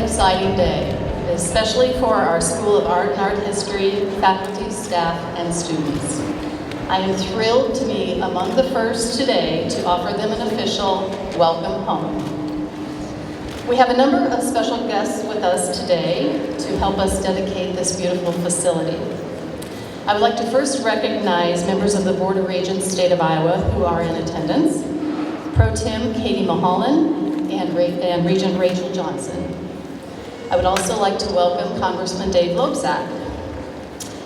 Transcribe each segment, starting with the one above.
exciting day, especially for our School of Art and Art History faculty, staff, and students. I am thrilled to be among the first today to offer them an official welcome home. We have a number of special guests with us today to help us dedicate this beautiful facility. I would like to first recognize members of the Board of Regents, State of Iowa, who are in attendance. Pro Tem Katie Mulholland and Regent Rachel Johnson. I would also like to welcome Congressman Dave Loebsack.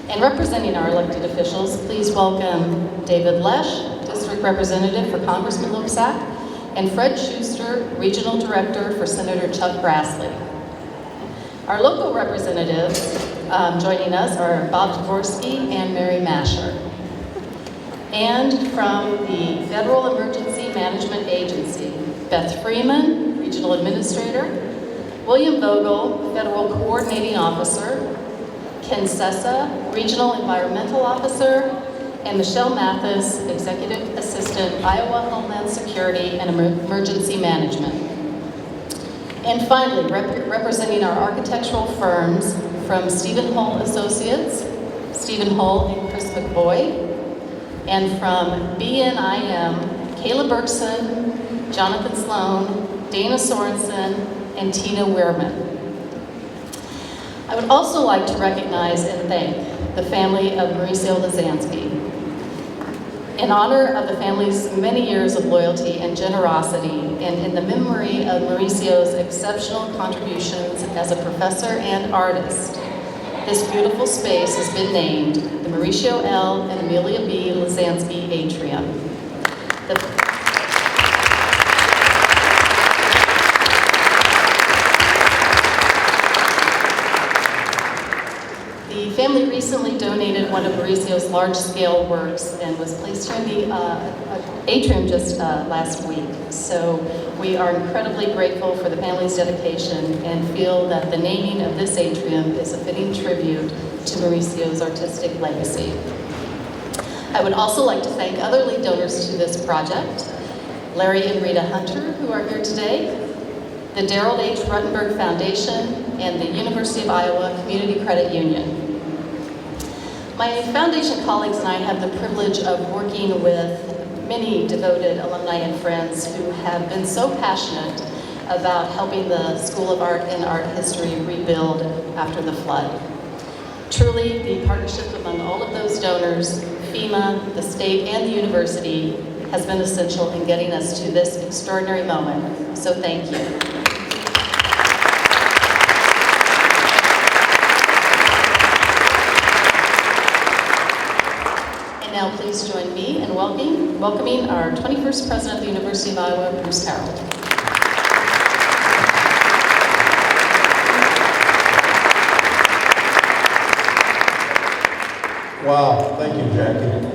And representing our elected officials, please welcome David Lesh, District Representative for Congressman Loebsack, and Fred Schuster, Regional Director for Senator Chuck Grassley. Our local representatives joining us are Bob Dvorsky and Mary Masher. And from the Federal Emergency Management Agency, Beth Freeman, Regional Administrator, William Vogel, Federal Coordinating Officer, Ken Sessa, Regional Environmental Officer, and Michelle Mathis, Executive Assistant, Iowa Homeland Security and Emergency Management. And finally, representing our architectural firms from Stephen Holl Associates, Stephen Holl and Chris McBoy, and from BNIM, Kayla Bergson, Jonathan Sloan, Dana Sorensen, and Tina Wehrman. I would also like to recognize and thank the family of Mauricio Lazansky. In honor of the family's many years of loyalty and generosity, and in the memory of Mauricio's exceptional contributions as a professor and artist, this beautiful space has been named the Mauricio L. and Amelia B. Lazansky Atrium. The family recently donated one of Mauricio's large-scale works and was placed here in the atrium just last week. So we are incredibly grateful for the family's dedication and feel that the naming of this atrium is a fitting tribute to Mauricio's artistic legacy. I would also like to thank other lead donors to this project, Larry and Rita Hunter, who are here today, the Darrell H. Ruttenberg Foundation, and the University of Iowa Community Credit Union. My foundation colleagues and I have the privilege of working with many devoted alumni and friends who have been so passionate about helping the School of Art and Art History rebuild after the flood. Truly, the partnership among all of those donors, FEMA, the state, and the university has been essential in getting us to this extraordinary moment. So thank you. Now please join me in welcoming our 21st President of the University of Iowa, Bruce Harold. Wow, thank you, Jackie.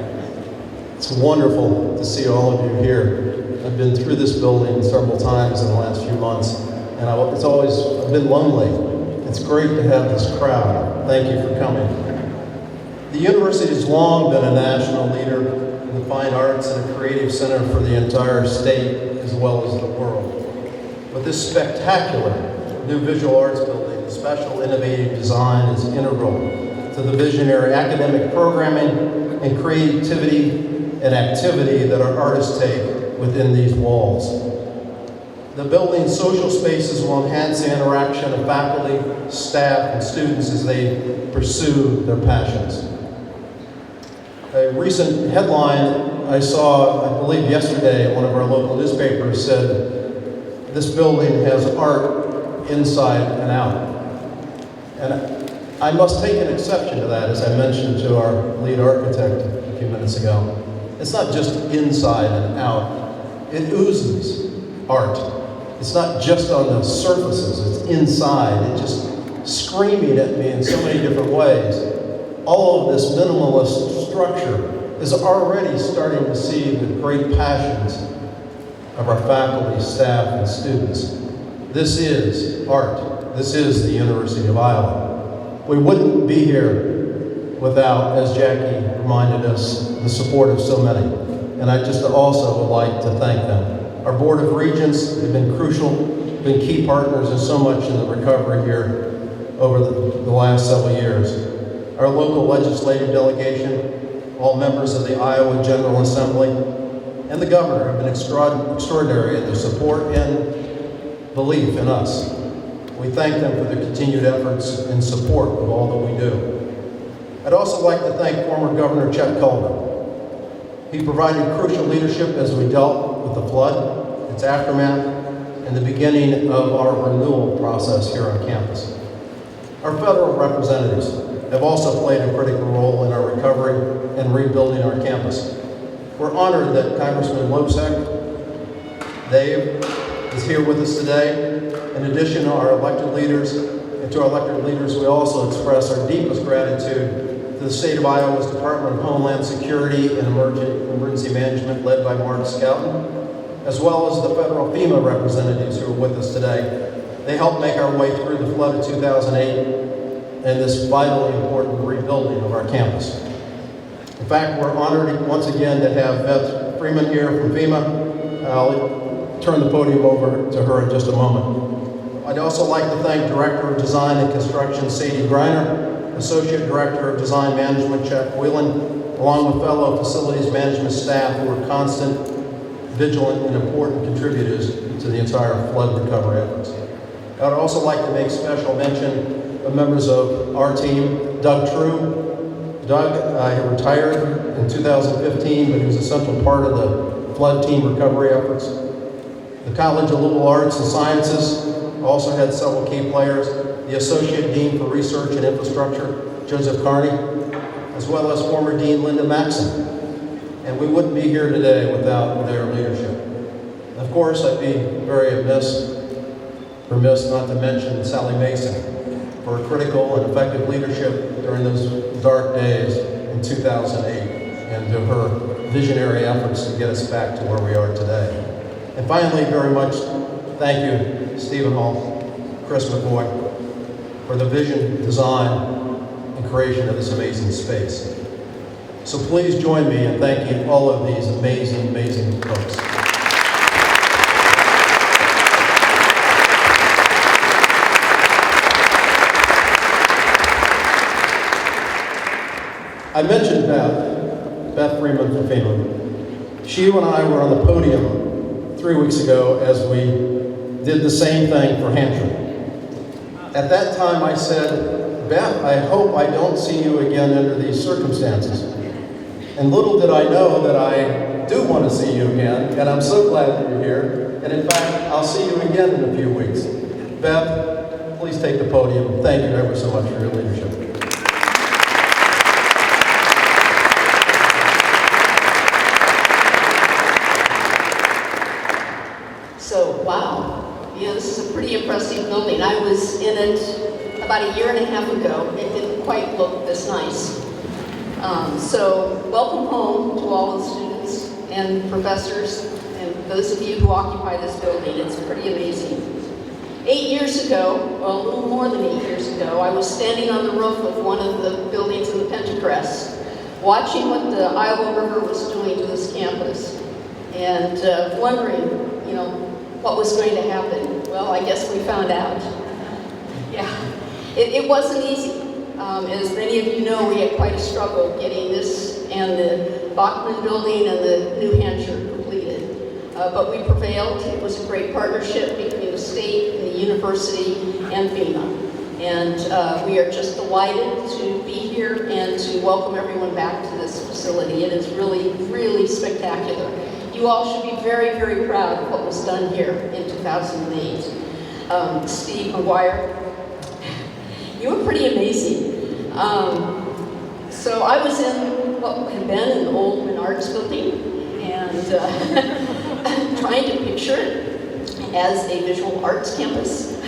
It's wonderful to see all of you here. I've been through this building several times in the last few months, and I've been lonely. It's great to have this crowd. Thank you for coming. The university has long been a national leader in the fine arts and a creative center for the entire state as well as the world. But this spectacular new visual arts building, the special innovative design is integral to the visionary academic programming and creativity and activity that our artists take within these walls. The building's social spaces will enhance the interaction of faculty, staff, and students as they pursue their passions. A recent headline I saw, I believe yesterday, in one of our local newspapers said, "This building has art inside and out." And I must take an exception to that, as I mentioned to our lead architect a few minutes ago. It's not just inside and out. It oozes art. It's not just on the surfaces, it's inside. It's just screaming at me in so many different ways. All of this minimalist structure is already starting to see the great passions of our faculty, staff, and students. This is art. This is the University of Iowa. We wouldn't be here without, as Jackie reminded us, the support of so many. And I just also would like to thank them. Our Board of Regents have been crucial been key partners in so much in the recovery here over the last several years. Our local legislative delegation, all members of the Iowa General Assembly, and the governor have been extraordinary in their support and belief in us. We thank them for their continued efforts and support of all that we do. I'd also like to thank former Governor Chet Culver. He provided crucial leadership as we dealt with the flood, its aftermath, and the beginning of our renewal process here on campus. Our federal representatives have also played a critical role in our recovery and rebuilding our campus. We're honored that Congressman Lobsek, Dave, is here with us today. In addition to our elected leaders, we also express our deepest gratitude to the state of Iowa's Department of Homeland Security and Emergency Management, led by Mark Scouten, as well as the federal FEMA representatives who are with us today. They helped make our way through the flood of 2008 and this vitally important rebuilding of our campus. In fact, we're honored once again to have Beth Freeman here from FEMA. I'll turn the podium over to her in just a moment. I'd also like to thank Director of Design and Construction Sadie Greiner, Associate Director of Design Management Chuck Whelan, along with fellow facilities management staff who are constant, vigilant, and important contributors to the entire flood recovery efforts. I would also like to make special mention of members of our team, Doug True. Doug retired in 2015, but he was a central part of the flood team recovery efforts. The College of Liberal Arts and Sciences also had several key players. The Associate Dean for Research and Infrastructure, Joseph Carney, as well as former Dean Linda Maxson. And we wouldn't be here today without their leadership. Of course, I'd be very remiss not to mention Sally Mason for her critical and effective leadership during those dark days in 2008 and to her visionary efforts to get us back to where we are today. And finally, very much thank you, Stephen Holl, Chris McCoy, for the vision, design, and creation of this amazing space. So please join me in thanking all of these amazing, amazing folks. I mentioned Beth Freeman from FEMA. She and I were on the podium 3 weeks ago as we did the same thing for Hampshire. At that time I said, Beth, I hope I don't see you again under these circumstances. And little did I know that I do want to see you again, and I'm so glad that you're here. And in fact, I'll see you again in a few weeks. Beth, please take the podium. Thank you ever so much for your leadership. So, wow. You know, this is a pretty impressive building. I was in it about a year and a half ago. It didn't quite look this nice. So, welcome home to all the students and professors and those of you who occupy this building. It's pretty amazing. 8 years ago, well, a little more than 8 years ago, I was standing on the roof of one of the buildings in the Pentacrest, watching what the Iowa River was doing to this campus, and wondering, you know, what was going to happen. Well, I guess we found out. Yeah, it wasn't easy. As many of you know, we had quite a struggle getting this and the Bachman building and the New Hampshire completed. But we prevailed. It was a great partnership between the state and the university and FEMA. And we are just delighted to be here and to welcome everyone back to this facility. It is really, really spectacular. You all should be very, very proud of what was done here in 2008. Steve McGuire, you were pretty amazing. So I was in what had been an old Menards building and trying to picture it as a visual arts campus.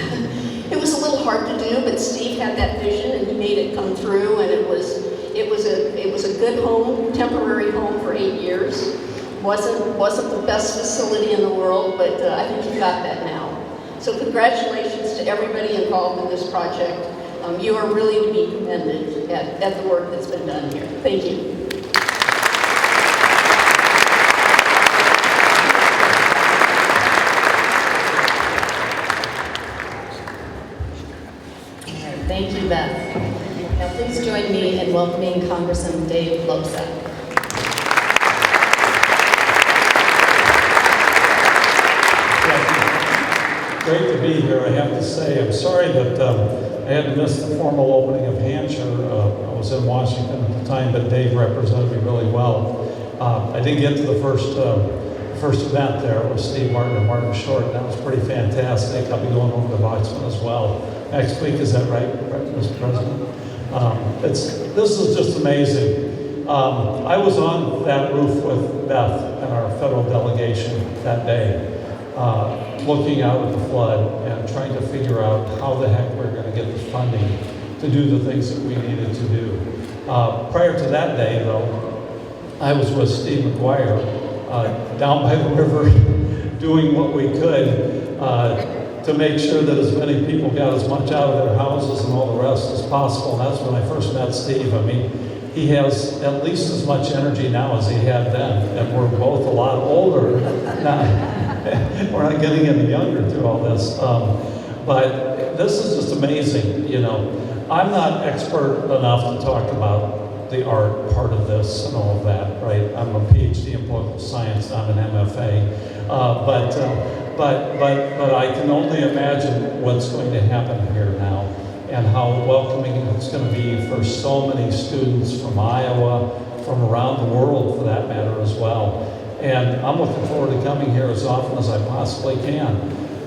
It was a little hard to do, but Steve had that vision and he made it come through, and it was a good home, temporary home for 8 years. Wasn't the best facility in the world, but I think you got that now. So congratulations to everybody involved in this project. You are really to be commended at the work that's been done here. Thank you. Congressman Dave Loebsack. Great to be here, I have to say. I'm sorry that I had to miss the formal opening of Hampshire. I was in Washington at the time, but Dave represented me really well. I did get to the first event there with Steve Martin and Martin Short, and that was pretty fantastic. I'll be going over to Boxman as well next week. Is that right, Mr. President? This is just amazing. I was on that roof with Beth and our federal delegation that day, looking out at the flood and trying to figure out how the heck we're going to get the funding to do the things that we needed to do. Prior to that day, though, I was with Steve McGuire down by the river doing what we could to make sure that as many people got as much out of their houses and all the rest as possible. And that's when I first met Steve. I mean, he has at least as much energy now as he had then, and we're both a lot older now. We're not getting any younger through all this. But this is just amazing, you know. I'm not expert enough to talk about the art part of this and all of that, right? I'm a PhD in political science, I'm an MFA. But I can only imagine what's going to happen here now and how welcoming it's going to be for so many students from Iowa, from around the world for that matter as well. And I'm looking forward to coming here as often as I possibly can.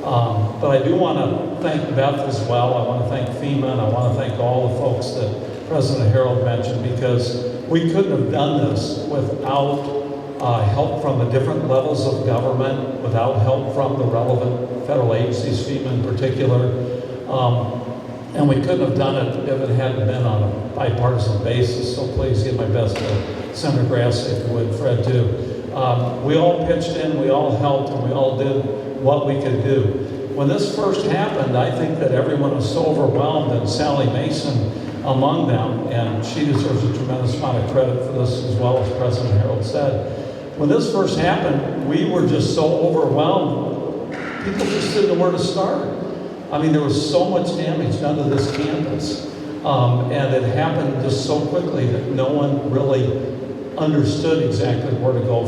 But I do want to thank Beth as well. I want to thank FEMA, and I want to thank all the folks that President Harold mentioned, because we couldn't have done this without help from the different levels of government, without help from the relevant federal agencies, FEMA in particular. And we couldn't have done it if it hadn't been on a bipartisan basis. So please give my best to Senator Grassley, if you would, Fred too. We all pitched in, we all helped, and we all did what we could do. When this first happened, I think that everyone was so overwhelmed, and Sally Mason among them, and she deserves a tremendous amount of credit for this as well, as President Harold said. When this first happened, we were just so overwhelmed, people just didn't know where to start. I mean, there was so much damage done to this campus, and it happened just so quickly that no one really understood exactly where to go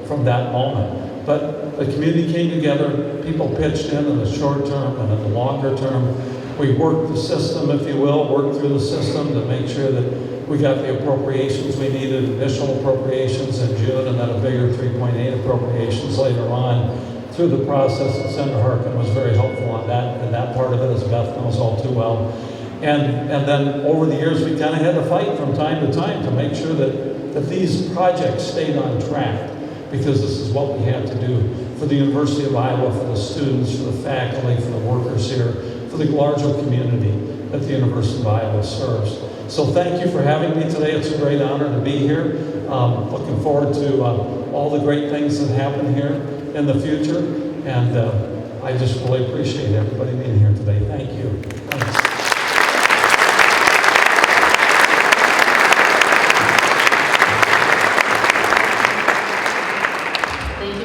from that moment. But the community came together, people pitched in the short term and in the longer term. We worked the system, if you will, worked through the system to make sure that we got the appropriations we needed, initial appropriations in June, and then a bigger 3.8 appropriations later on through the process. And Senator Harkin was very helpful on that, and that part of it, as Beth knows all too well. And then over the years, we kind of had to fight from time to time to make sure that these projects stayed on track, because this is what we had to do for the University of Iowa, for the students, for the faculty, for the workers here, for the larger community that the University of Iowa serves. So thank you for having me today. It's a great honor to be here. Looking forward to all the great things that happen here in the future. And I just really appreciate everybody being here today. Thank you. Thanks.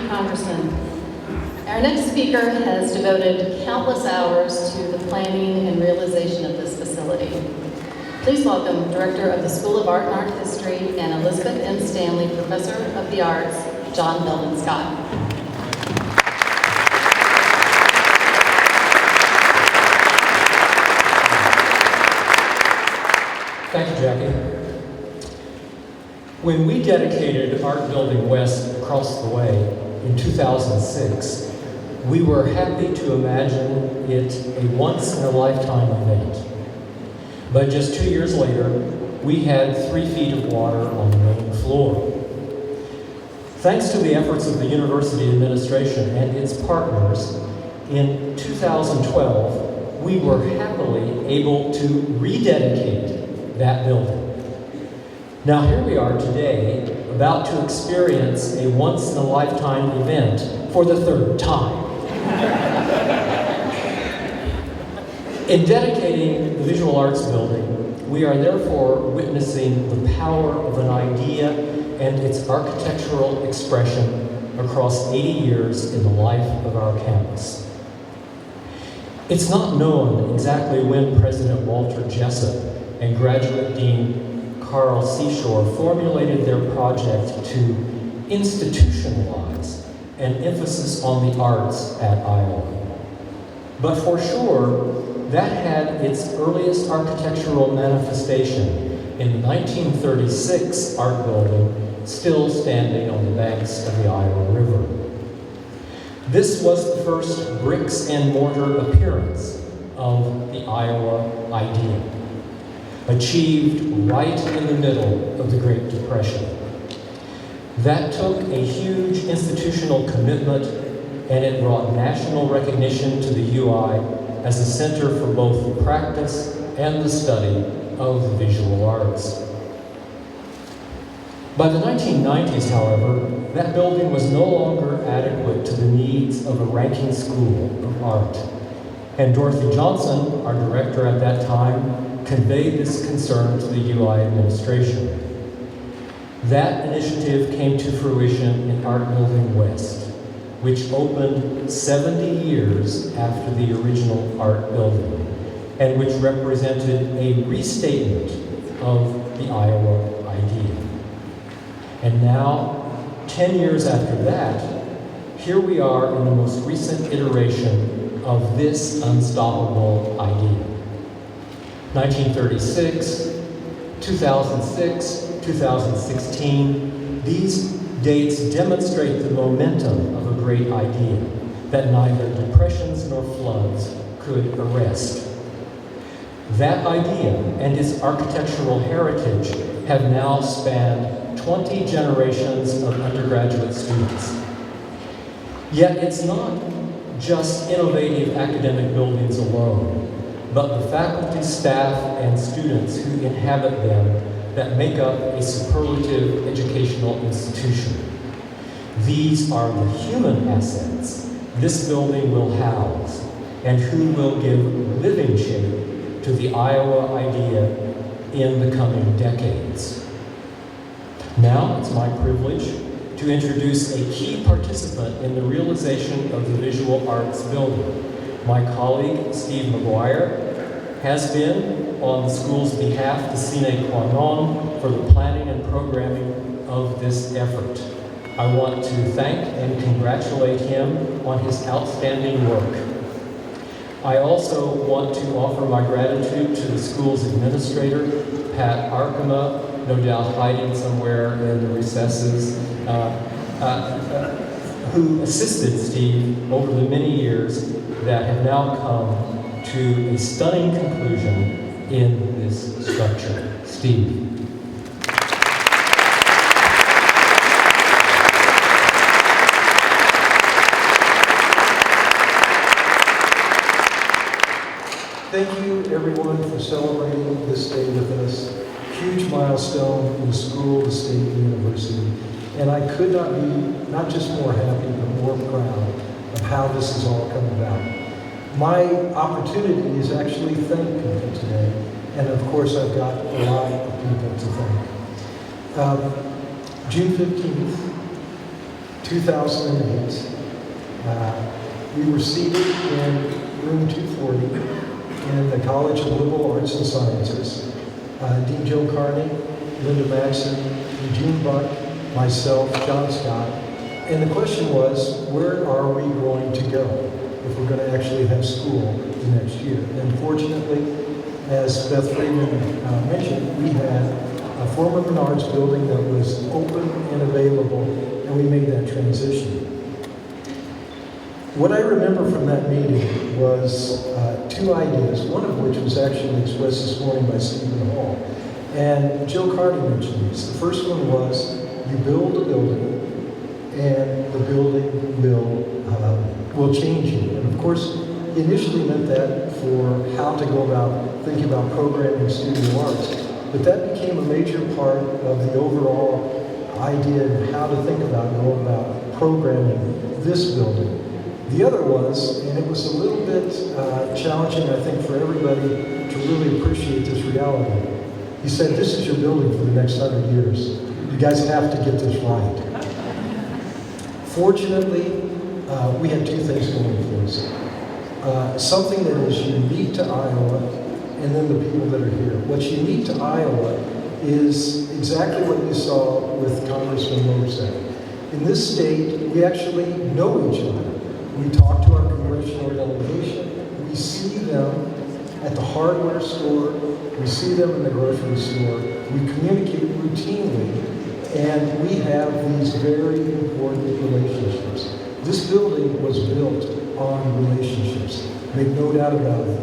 Congressman. Our next speaker has devoted countless hours to the planning and realization of this facility. Please welcome Director of the School of Art and Art History and Elizabeth M. Stanley Professor of the Arts, John Belden Scott. Thank you, Jackie. When we dedicated Art Building West across the way in 2006, we were happy to imagine it a once-in-a-lifetime event. But just 2 years later, we had 3 feet of water on the main floor. Thanks to the efforts of the university administration and its partners, in 2012, we were happily able to rededicate that building. Now here we are today, about to experience a once-in-a-lifetime event for the 3rd time. In dedicating the Visual Arts Building, we are therefore witnessing the power of an idea and its architectural expression across 80 years in the life of our campus. It's not known exactly when President Walter Jessup and Graduate Dean Carl Seashore formulated their project to institutionalize an emphasis on the arts at Iowa. But for sure, that had its earliest architectural manifestation in the 1936 art building, still standing on the banks of the Iowa River. This was the first bricks and mortar appearance of the Iowa idea, achieved right in the middle of the Great Depression. That took a huge institutional commitment, and it brought national recognition to the UI as a center for both the practice and the study of the visual arts. By the 1990s, however, that building was no longer adequate to the needs of a ranking school of art. And Dorothy Johnson, our director at that time, conveyed this concern to the UI administration. That initiative came to fruition in Art Building West, which opened 70 years after the original art building, and which represented a restatement of the Iowa idea. And now, 10 years after that, here we are in the most recent iteration of this unstoppable idea. 1936, 2006, 2016, these dates demonstrate the momentum of a great idea that neither depressions nor floods could arrest. That idea and its architectural heritage have now spanned 20 generations of undergraduate students. Yet it's not just innovative academic buildings alone, but the faculty, staff, and students who inhabit them that make up a superlative educational institution. These are the human assets this building will house and who will give living shape to the Iowa idea in the coming decades. Now it's my privilege to introduce a key participant in the realization of the visual arts building. My colleague, Steve McGuire, has been, on the school's behalf, the sine qua non for the planning and programming of this effort. I want to thank and congratulate him on his outstanding work. I also want to offer my gratitude to the school's administrator, Pat Arkema, no doubt hiding somewhere in the recesses, who assisted Steve over the many years that have now come to a stunning conclusion in this structure. Steve. Thank you, everyone, for celebrating this day with us. Huge milestone in the school, the state, and the university. And I could not be not just more happy, but more proud of how this has all come about. My opportunity is actually thank people today, and of course I've got a lot of people to thank. June 15th, 2008, we were seated in room 240 in the College of Liberal Arts and Sciences. Dean Joe Carney, Linda Madsen, Eugene Buck, myself, John Scott, and the question was, where are we going to go if we're going to actually have school the next year? And fortunately, as Beth Friedman mentioned, we had a former Menards building that was open and available, and we made that transition. What I remember from that meeting was two ideas, one of which was actually expressed this morning by Stephen Holl. And Jill Carney mentioned these. The first one was, you build a building, and the building will change you. And of course, he initially meant that for how to go about thinking about programming studio arts. But that became a major part of the overall idea of how to think about going about programming this building. The other was, and it was a little bit challenging, I think, for everybody to really appreciate this reality. He said, this is your building for the next 100 years. You guys have to get this right. Fortunately, we had two things going for us. Something that is unique to Iowa, and then the people that are here. What's unique to Iowa is exactly what you saw with Congressman Lopez. In this state, we actually know each other. We talk to our congressional delegation. We see them at the hardware store. We see them in the grocery store. We communicate routinely, and we have these very important relationships. This building was built on relationships. Make no doubt about it.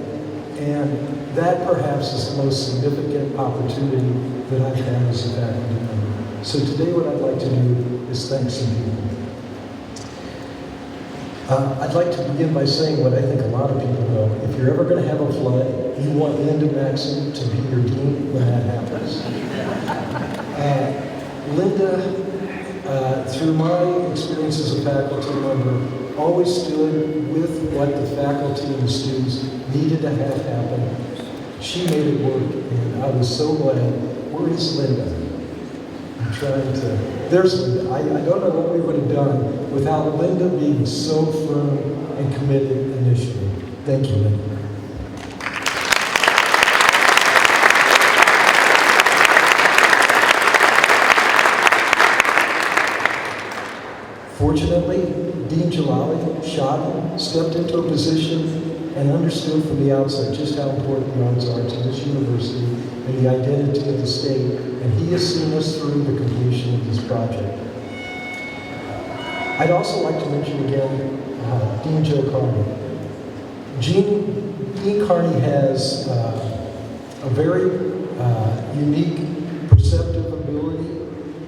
And that perhaps is the most significant opportunity that I've had as a faculty member. So today what I'd like to do is thank some people. I'd like to begin by saying what I think a lot of people know. If you're ever going to have a flood, you want Linda Maxson to be your dean when that happens. Linda, through my experience as a faculty member, always stood with what the faculty and the students needed to have happen. She made it work, and I was so glad. Where is Linda? I'm trying to... There's Linda. I don't know what we would have done without Linda being so firm and committed initially. Thank you, Linda. Fortunately, Dean Jalali stepped into a position and understood from the outset just how important the arts are to this university and the identity of the state, and he has seen us through the completion of this project. I'd also like to mention again Dean Joe Carney. Dean Carney has a very unique perceptive ability,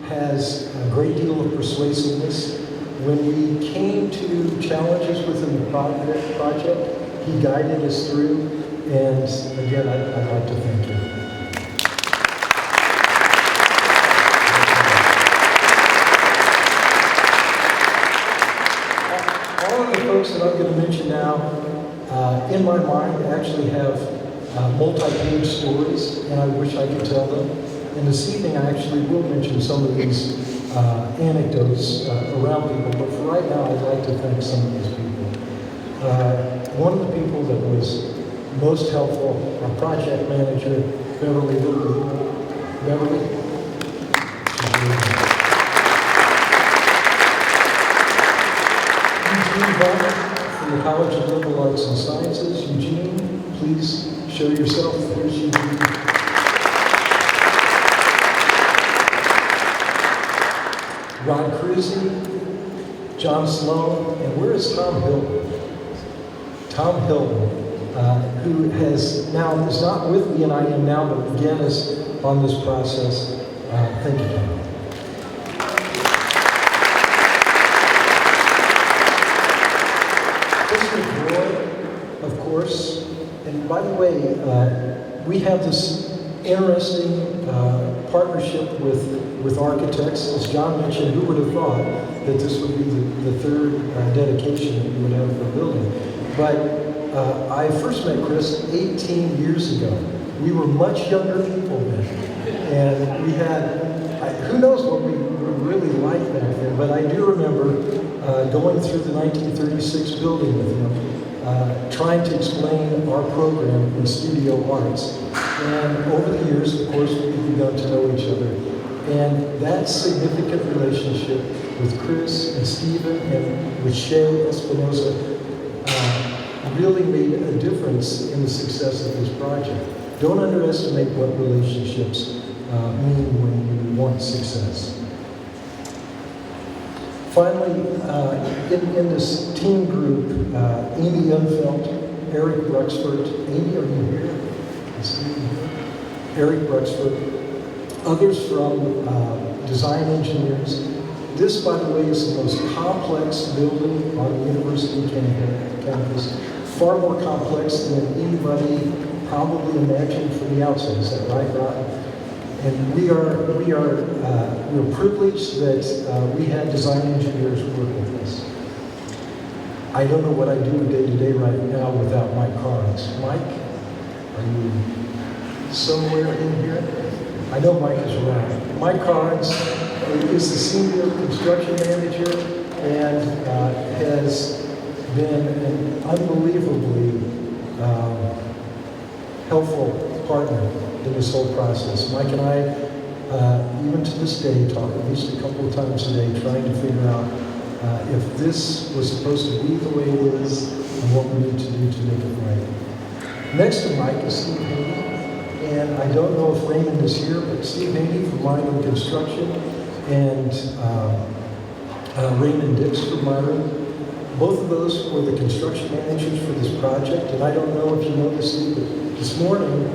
has a great deal of persuasiveness. When we came to challenges within the project, he guided us through, and again, I'd like to thank him. All of the folks that I'm going to mention now, in my mind, actually have multi-page stories, and I wish I could tell them. And this evening, I actually will mention some of these anecdotes around people, but for right now, I'd like to thank some of these people. One of the people that was most helpful, our project manager, Beverly Little. Beverly? Eugene Bowman from the College of Liberal Arts and Sciences. Eugene, please show yourself. Here's Eugene. Ron Cruzy, John Sloan, and where is Tom Hilton? Tom Hilton, who is not with me and I am now, but began us on this process. Thank you, Tom. Mr. Roy, of course, and by the way, we have this interesting partnership with architects. As John mentioned, who would have thought that this would be the third dedication that we would have for a building? But I first met Chris 18 years ago. We were much younger people then. And we had, who knows what we really liked back then, but I do remember going through the 1936 building with him, trying to explain our program in studio arts. And over the years, of course, we've begun to know each other. And that significant relationship with Chris and Stephen and with Shay Espinosa really made a difference in the success of this project. Don't underestimate what relationships mean when you want success. Finally, in this team group, Amy Unfelt, Eric Bruxford. Amy, are you here? Is Amy here? Eric Bruxford. Others from design engineers. This, by the way, is the most complex building on the university campus. Far more complex than anybody probably imagined from the outset. Is that right, Rod? And we're privileged that we had design engineers work with us. I don't know what I do day to day right now without Mike Carnes. Mike, are you somewhere in here? I know Mike is around. Mike Carnes is the senior construction manager and has been an unbelievably helpful partner in this whole process. Mike and I even to this day, talk at least a couple of times a day, trying to figure out if this was supposed to be the way it is and what we need to do to make it right. Next to Mike is Steve Haney. And I don't know if Raymond is here, but Steve Haney from Mining Construction and Raymond Dix from Myron. Both of those were the construction managers for this project. And I don't know if you know this, Steve, but this morning,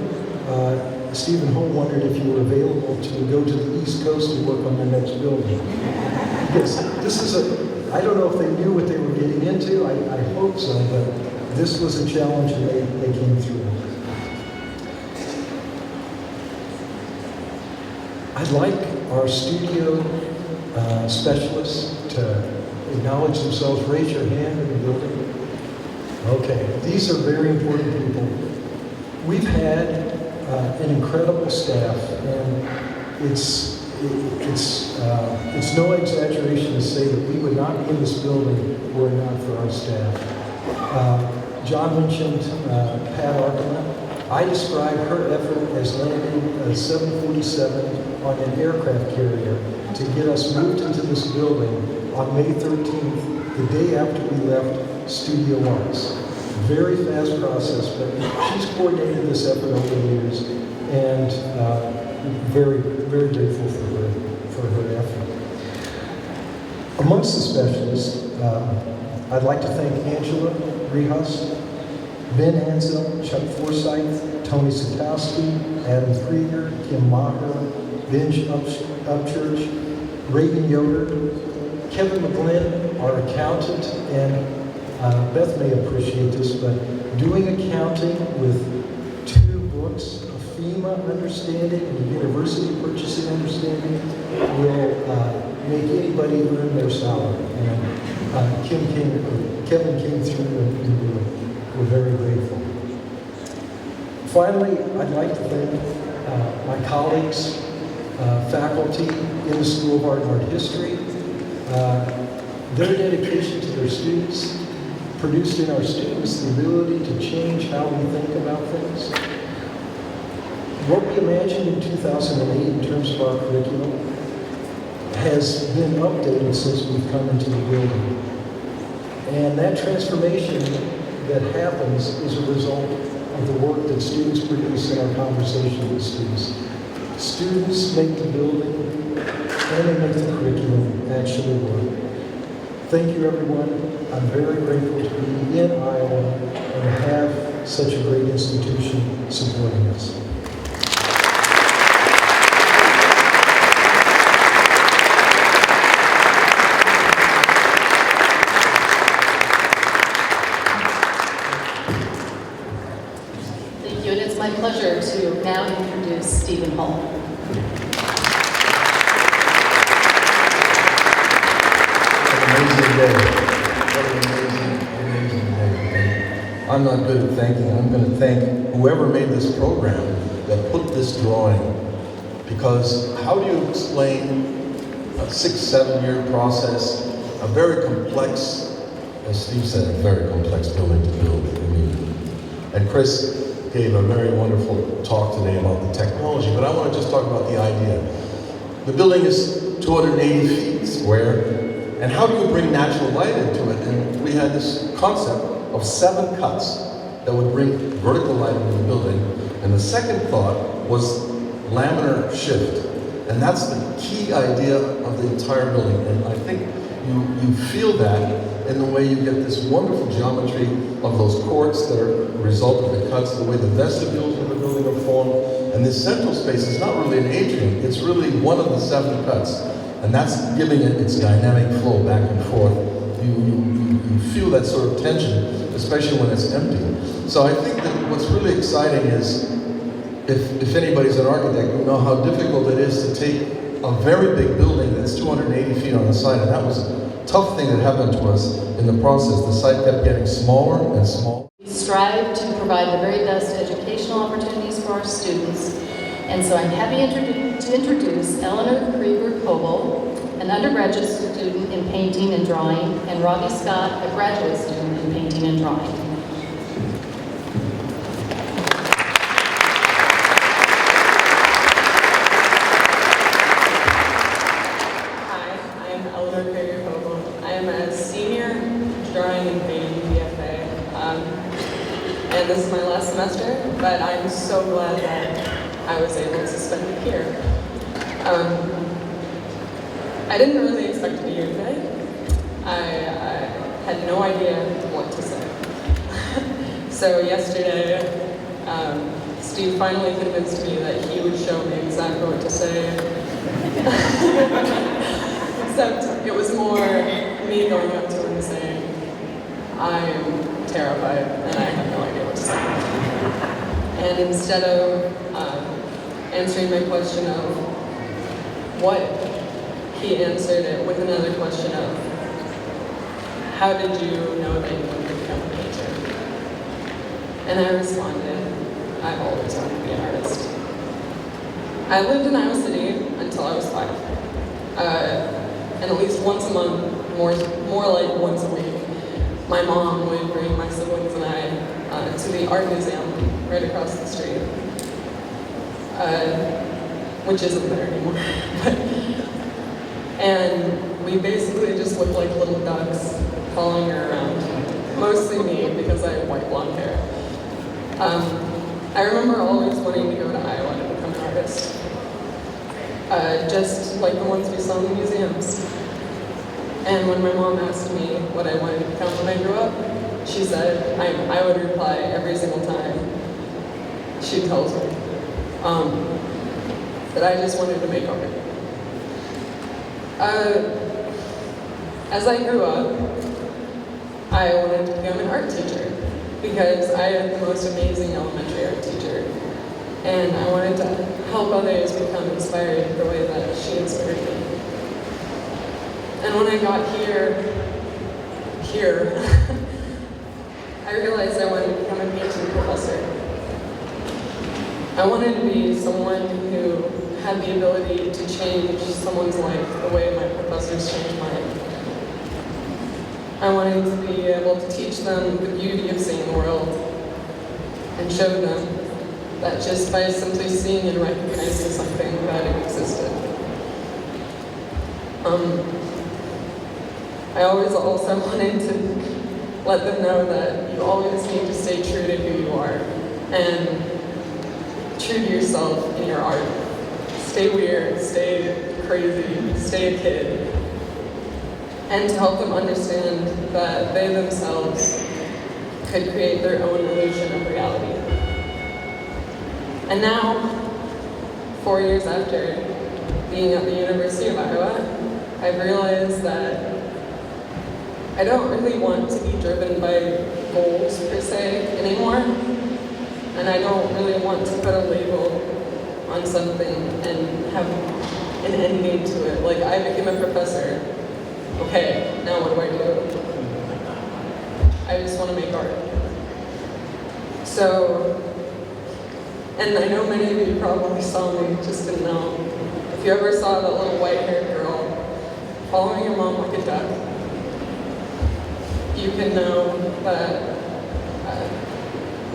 Stephen Holl wondered if you were available to go to the East Coast and work on their next building. Yes, this is I don't know if they knew what they were getting into. I hope so, but this was a challenge and they came through. I'd like our studio specialists to acknowledge themselves. Raise your hand in the building. Okay, these are very important people. We've had an incredible staff, and it's no exaggeration to say that we would not be in this building were it not for our staff. John mentioned Pat Arkaman. I describe her effort as landing a 747 on an aircraft carrier to get us moved into this building on May 13th, the day after we left Studio Arts. Very fast process, but she's coordinated this effort over the years, and very, very grateful for her effort. Amongst the specialists, I'd like to thank Angela Rehus, Ben Ansel, Chuck Forsyth, Tony Satowski, Adam Krieger, Kim Maher, Benj Upchurch, Reagan Yoder, Kevin McGlynn, our accountant, and Beth may appreciate this, but doing accounting with 2 books, a FEMA understanding and a university purchasing understanding, will make anybody earn their salary. And Kevin came through and we're very grateful. Finally, I'd like to thank my colleagues, faculty in the School of Art and Art History. Their dedication to their students produced in our students the ability to change how we think about things. What we imagined in 2008 in terms of our curriculum has been updated since we've come into the building. And that transformation that happens is a result of the work that students produce in our conversation with students. Students make the building and they make the curriculum actually work. Thank you, everyone. I'm very grateful to be in Iowa and to have such a great institution supporting us. Thank you, and it's my pleasure to now introduce Stephen Holl. Amazing day. What an amazing day. I'm not good at thanking. I'm going to thank whoever made this program that put this drawing. Because how do you explain a 6-7 year process, a very complex, as Steve said, a very complex building to build. And Chris gave a very wonderful talk today about the technology, but I want to just talk about the idea. The building is 280 feet square. And how do you bring natural light into it? And we had this concept of 7 cuts that would bring vertical light into the building. And the second thought was laminar shift. And that's the key idea of the entire building. And I think you feel that in the way you get this wonderful geometry of those courts that are a result of the cuts, the way the vestibules of the building are formed. And this central space is not really an atrium, it's really one of the 7 cuts. And that's giving it its dynamic flow back and forth. You feel that sort of tension, especially when it's empty. So I think that what's really exciting is, if anybody's an architect, you know how difficult it is to take a very big building that's 280 feet on the side, and that was a tough thing that happened to us in the process. The site kept getting smaller and smaller. We strive to provide the very best educational opportunities for our students. And so I'm happy to introduce Eleanor Krieger-Coble, an undergraduate student in painting and drawing, and Robbie Scott, a graduate student in painting and drawing. this is my last semester, but I'm so glad that I was able to spend it here. I didn't really expect to be here today. I had no idea what to say. So yesterday, Steve finally convinced me that he would show me exactly what to say. Except it was more me going up to him and saying, I'm terrified and I have no idea what to say. And instead of answering my question of what, he answered it with another question of, how did you know that you wanted to become a painter? And I responded, I've always wanted to be an artist. I lived in Iowa City until I was 5. And at least once a month, more like once a week, my mom would bring my siblings and I to the art museum right across the street, which isn't there anymore. And we basically just looked like little ducks following her around, mostly me because I have white blonde hair. I remember always wanting to go to Iowa to become an artist, just like the ones we saw in the museums. And when my mom asked me what I wanted to become when I grew up, she said, I would reply every single time she tells me that I just wanted to make art. As I grew up, I wanted to become an art teacher because I had the most amazing elementary art teacher. And I wanted to help others become inspired the way that she inspired me. And when I got here, I realized I wanted to become a painting professor. I wanted to be someone who had the ability to change someone's life the way my professors changed mine. I wanted to be able to teach them the beauty of seeing the world and show them that just by simply seeing and recognizing something, that it existed. I always also wanted to let them know that you always need to stay true to who you are and true to yourself in your art. Stay weird, stay crazy, stay a kid. And to help them understand that they themselves could create their own illusion of reality. And now, 4 years after being at the University of Iowa, I've realized that I don't really want to be driven by goals per se anymore. And I don't really want to put a label on something and have an end game to it. Like, I became a professor. Okay, now what do I do? I just want to make art. So, and I know many of you probably saw me, just didn't know. If you ever saw that little white-haired girl following your mom like a duck, you can know that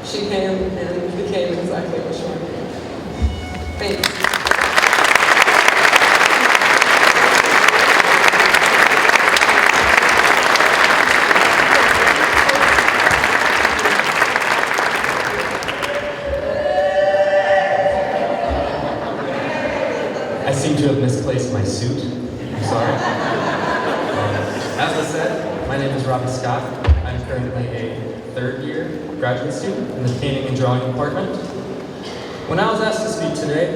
she came and became exactly what she wanted to be. Thank you. I seem to have misplaced my suit. I'm sorry. As I said, my name is Robbie Scott. I'm currently a third-year graduate student in the painting and drawing department. When I was asked to speak today,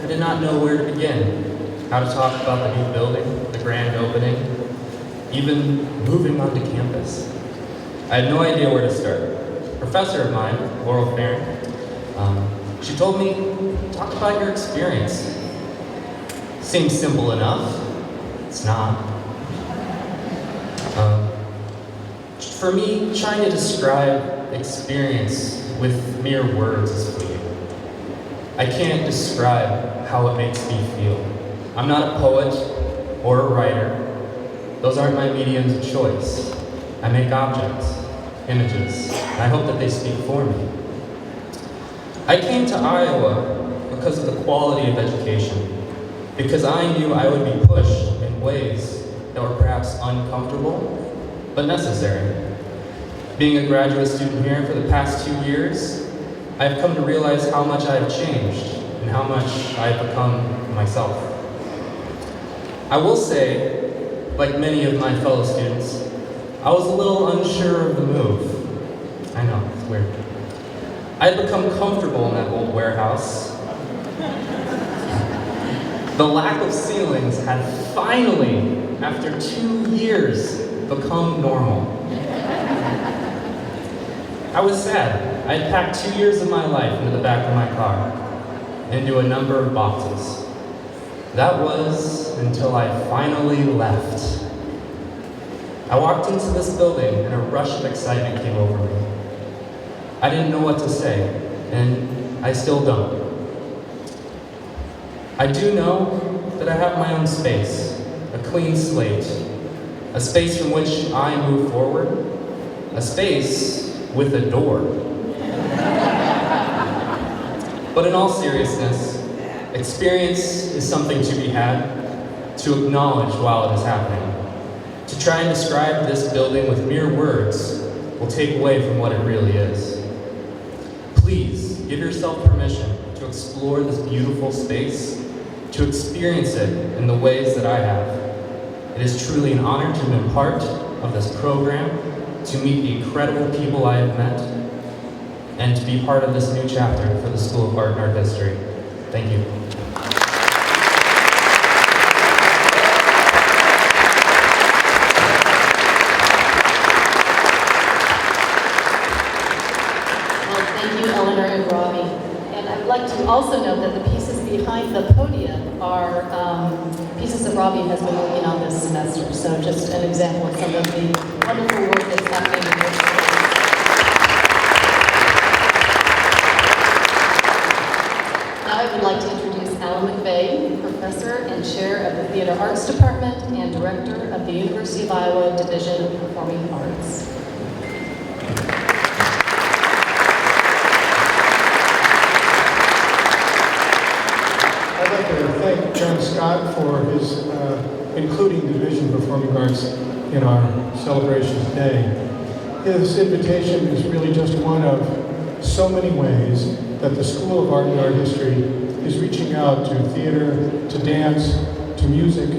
I did not know where to begin, how to talk about the new building, the grand opening, even moving onto campus. I had no idea where to start. A professor of mine, Laurel Farron, she told me, talk about your experience. Seems simple enough. It's not. For me, trying to describe experience with mere words is fleeting. I can't describe how it makes me feel. I'm not a poet or a writer. Those aren't my mediums of choice. I make objects, images, and I hope that they speak for me. I came to Iowa because of the quality of education, because I knew I would be pushed in ways that were perhaps uncomfortable, but necessary. Being a graduate student here for the past 2 years, I've come to realize how much I've changed and how much I've become myself. I will say, like many of my fellow students, I was a little unsure of the move. I know, it's weird. I had become comfortable in that old warehouse. The lack of ceilings had finally, after 2 years, become normal. I was sad. I had packed 2 years of my life into the back of my car, into a number of boxes. That was until I finally left. I walked into this building and a rush of excitement came over me. I didn't know what to say, and I still don't. I do know that I have my own space, a clean slate, a space from which I move forward, a space with a door. But in all seriousness, experience is something to be had, to acknowledge while it is happening. To try and describe this building with mere words will take away from what it really is. Please give yourself permission to explore this beautiful space, to experience it in the ways that I have. It is truly an honor to have been part of this program, to meet the incredible people I have met, and to be part of this new chapter for the School of Art and Art History. Thank you. Well, thank you, Eleanor and Robbie. And I'd like to also note that the pieces behind the podium are pieces that Robbie has been working on this semester. So just an example of some of the wonderful work that's happening in this space. Now I would like to introduce Alan McVeigh, Professor and Chair of the Theater Arts Department and Director of the University of Iowa Division of Performing Arts. I'd like to thank John Scott for his including the Division of Performing Arts in our celebration today. His invitation is really just one of so many ways that the School of Art and Art History is reaching out to theater, to dance, to music,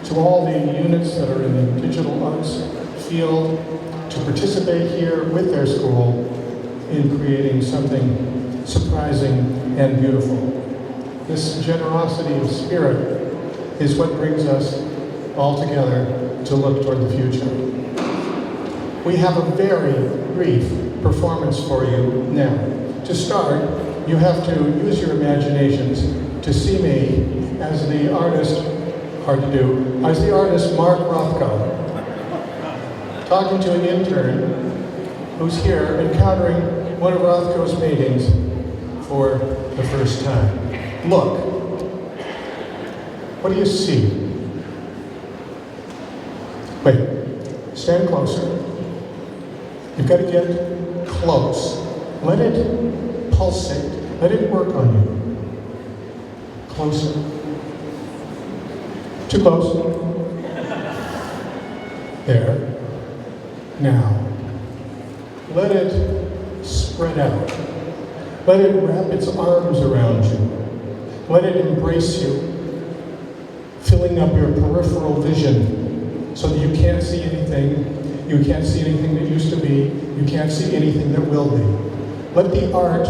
to all the units that are in the digital arts field, to participate here with their school in creating something surprising and beautiful. This generosity of spirit is what brings us all together to look toward the future. We have a very brief performance for you now. To start, you have to use your imaginations to see me as the artist, hard to do, as the artist Mark Rothko, talking to an intern who's here encountering one of Rothko's paintings for the first time. Look, what do you see? Wait, stand closer. You've got to get close. Let it pulsate. Let it work on you. Closer. Too close. There. Now, let it spread out. Let it wrap its arms around you. Let it embrace you, filling up your peripheral vision so that you can't see anything. You can't see anything that used to be. You can't see anything that will be. Let the art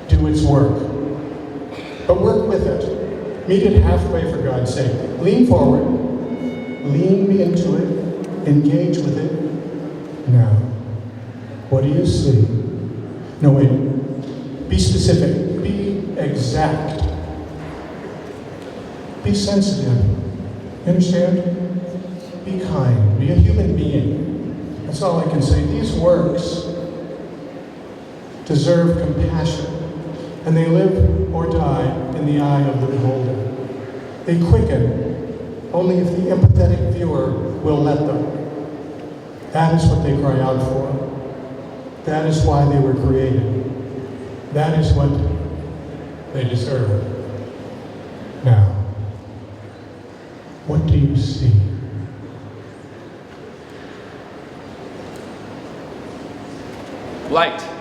do its work. But work with it. Meet it halfway, for God's sake. Lean forward. Lean into it. Engage with it. Now, what do you see? No, wait. Be specific. Be exact. Be sensitive. You understand? Be kind. Be a human being. That's all I can say. These works deserve compassion, and they live or die in the eye of the beholder. They quicken only if the empathetic viewer will let them. That is what they cry out for. That is why they were created. That is what they deserve. Now, what do you see? Light.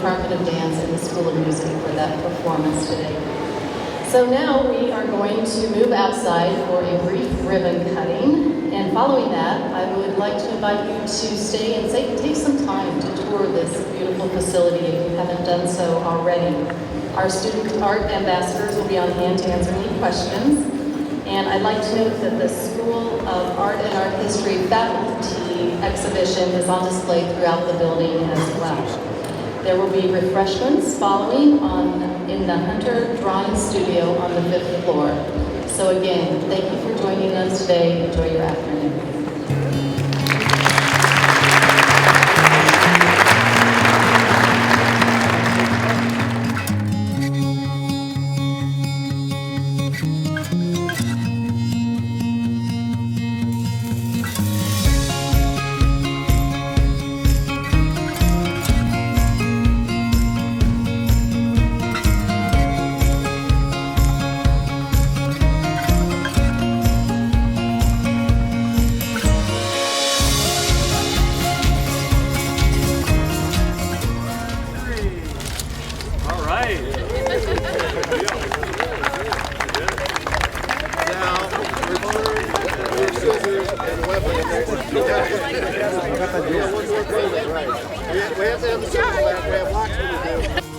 Department of Dance and the School of Music for that performance today. So now we are going to move outside for a brief ribbon cutting. And following that, I would like to invite you to stay and take some time to tour this beautiful facility if you haven't done so already. Our student art ambassadors will be on hand to answer any questions. And I'd like to note that the School of Art and Art History faculty exhibition is on display throughout the building as well. There will be refreshments following in the Hunter Drawing Studio on the 5th floor. So again, thank you for joining us today. Enjoy your afternoon. We have to have the circle back. We have lots to do.